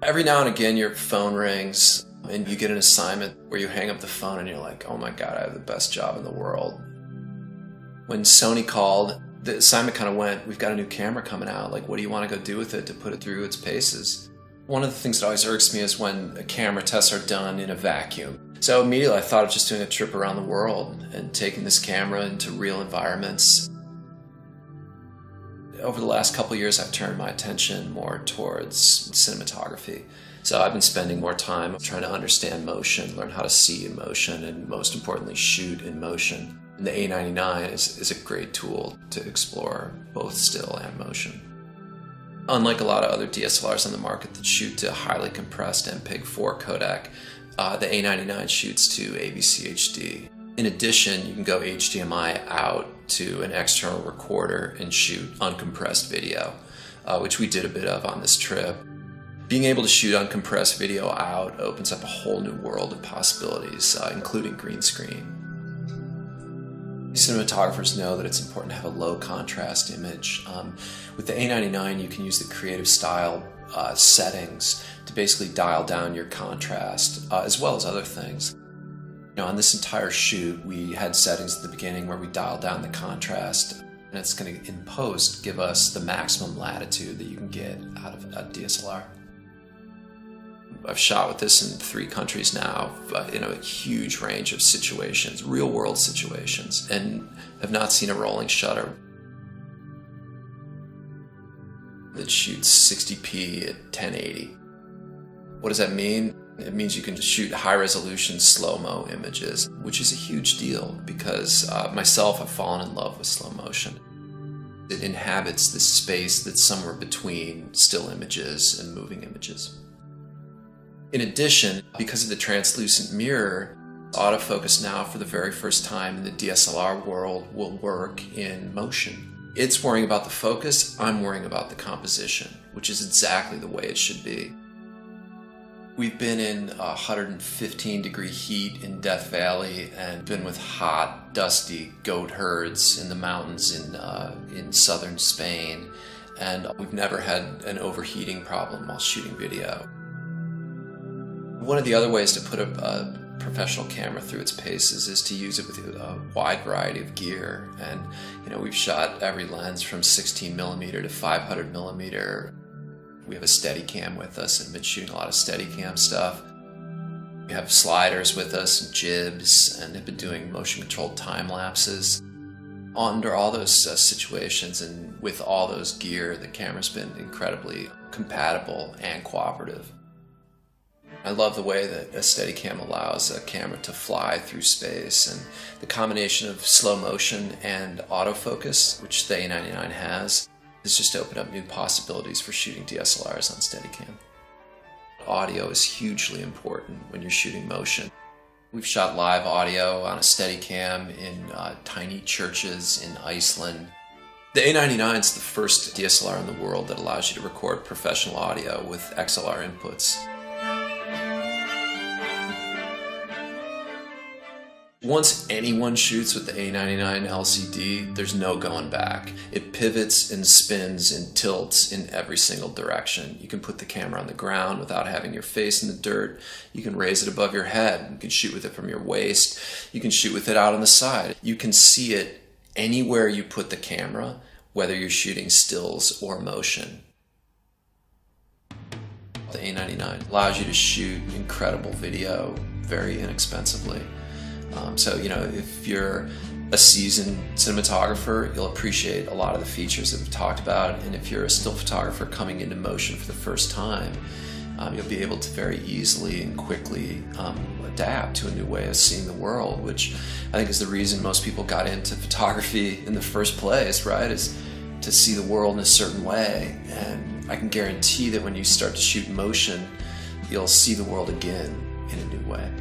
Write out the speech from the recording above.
Every now and again your phone rings and you get an assignment where you hang up the phone and you're like, oh my God, I have the best job in the world. When Sony called, the assignment kind of went, we've got a new camera coming out, like what do you want to go do with it to put it through its paces? One of the things that always irks me is when camera tests are done in a vacuum. So immediately I thought of just doing a trip around the world and taking this camera into real environments. Over the last couple of years, I've turned my attention more towards cinematography. So I've been spending more time trying to understand motion, learn how to see in motion, and most importantly, shoot in motion. And the A99 is a great tool to explore both still and motion. Unlike a lot of other DSLRs on the market that shoot to highly compressed MPEG-4 codec, the A99 shoots to AVC HD. In addition, you can go HDMI out to an external recorder and shoot uncompressed video, which we did a bit of on this trip. Being able to shoot uncompressed video out opens up a whole new world of possibilities, including green screen. Cinematographers know that it's important to have a low contrast image. With the A99, you can use the creative style settings to basically dial down your contrast, as well as other things. On this entire shoot, we had settings at the beginning where we dialed down the contrast, and it's going to, in post, give us the maximum latitude that you can get out of a DSLR. I've shot with this in 3 countries now, in a huge range of situations, real-world situations, and have not seen a rolling shutter that shoots 60p at 1080. What does that mean? It means you can shoot high-resolution slow-mo images, which is a huge deal because myself, I've fallen in love with slow motion. It inhabits this space that's somewhere between still images and moving images. In addition, because of the translucent mirror, autofocus now for the very first time in the DSLR world will work in motion. It's worrying about the focus, I'm worrying about the composition, which is exactly the way it should be. We've been in 115-degree heat in Death Valley and been with hot, dusty goat herds in the mountains in southern Spain, and we've never had an overheating problem while shooting video. One of the other ways to put a professional camera through its paces is to use it with a wide variety of gear, and we've shot every lens from 16mm to 500mm. We have a Steadicam with us and been shooting a lot of Steadicam stuff. We have sliders with us and jibs and have been doing motion-controlled time lapses. Under all those situations and with all those gear, the camera's been incredibly compatible and cooperative. I love the way that a Steadicam allows a camera to fly through space, and the combination of slow motion and autofocus, which the A99 has just opened up new possibilities for shooting DSLRs on Steadicam. Audio is hugely important when you're shooting motion. We've shot live audio on a Steadicam in tiny churches in Iceland. The A99 is the first DSLR in the world that allows you to record professional audio with XLR inputs. Once anyone shoots with the A99 LCD, there's no going back. It pivots and spins and tilts in every single direction. You can put the camera on the ground without having your face in the dirt. You can raise it above your head. You can shoot with it from your waist. You can shoot with it out on the side. You can see it anywhere you put the camera, whether you're shooting stills or motion. The A99 allows you to shoot incredible video very inexpensively. So, if you're a seasoned cinematographer, you'll appreciate a lot of the features that we've talked about. And if you're a still photographer coming into motion for the first time, you'll be able to very easily and quickly adapt to a new way of seeing the world, which I think is the reason most people got into photography in the first place, right? Is to see the world in a certain way. And I can guarantee that when you start to shoot motion, you'll see the world again in a new way.